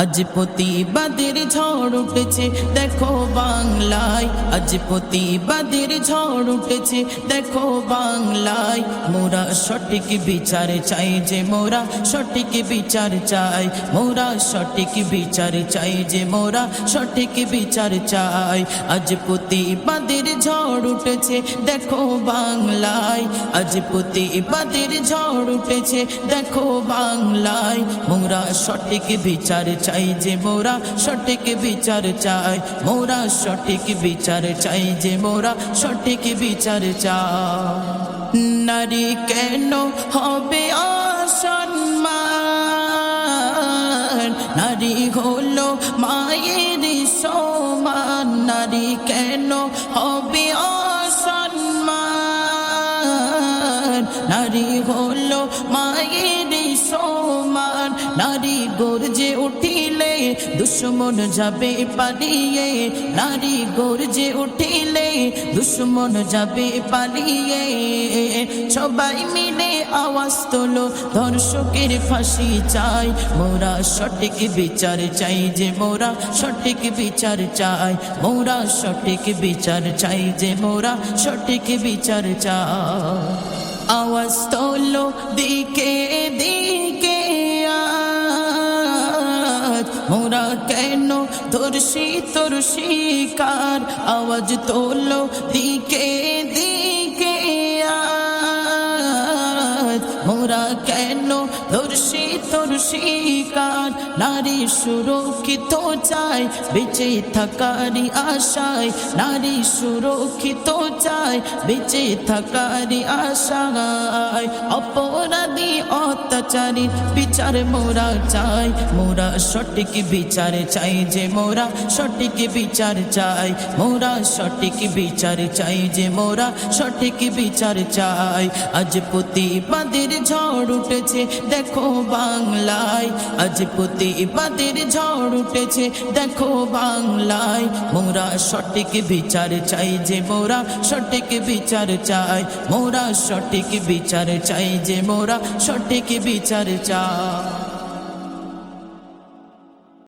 আজ প্রতিবাদের ঝড় উঠেছে দেখো বাংলায়, আজ প্রতিবাদের ঝড় উঠেছে দেখো বাংলায়। মোরা সঠিক বিচার চাই যে মোরা সঠিক বিচার চাই, মোরা সঠিক বিচার চাই যে মোরা সঠিক বিচার চাই। আজ প্রতিবাদের ঝড় উঠেছে দেখো বাংলায়, আজ প্রতিবাদের ঝড় উঠেছে দেখো বাংলায়। মোরা সঠিক বিচার চাই যে মোরা সঠিক বিচার চাই, মোরা সঠিক বিচার চাই যে মোরা সঠিক বিচার চাই। নারী কেন হবে অসম্মান, নারী হলো মায়ের সমান। নারী কেন হবে অসম্মান, নারী হলো মায়ের সমান। নারী গর্জে উঠিলে দুশ্মন যাবে পালিয়ে, নারী গর্জে উঠিলে দুশ্মন যাবে পালিয়ে। সবাই মিলে আওয়াজ তোলো ধর্ষকের ফাঁসি চাই, মোরা সঠিক বিচার চাই যে মোরা সঠিক বিচার চাই, মোরা সঠিক বিচার চাই যে মোরা সঠিক বিচার চাই। আওয়াজ তোলো দিকে দিকে আজ, মোরা কেন ধর্ষি তোর শিকার। আওয়াজ তোলো দিকে দিকে আজ, মোরা কেন ধর্ষি তোর শিকার। নারী সুরক্ষিত চাই বেঁচে থাকারই আশায়, নারী সুরক্ষিত চাই বেঁচে থাকারই আশায়। অপরাধী অত্যাচারী বিচার মোরা চাই, মোরা সঠিক বিচার চাই যে মোরা সঠিক বিচার চাই, মোরা সঠিক বিচার চাই যে মোরা সঠিক বিচার চাই। আজ প্রতিবাদের ঝড় উঠেছে দেখো বাংলায়, আজ প্রতিবাদের ঝড় উঠেছে দেখো বাংলায়। মোরা সঠিক বিচার চাই যে মোরা সঠিক বিচার চাই, মোরা সঠিক বিচার চাই যে মোরা সঠিক বিচার চাই।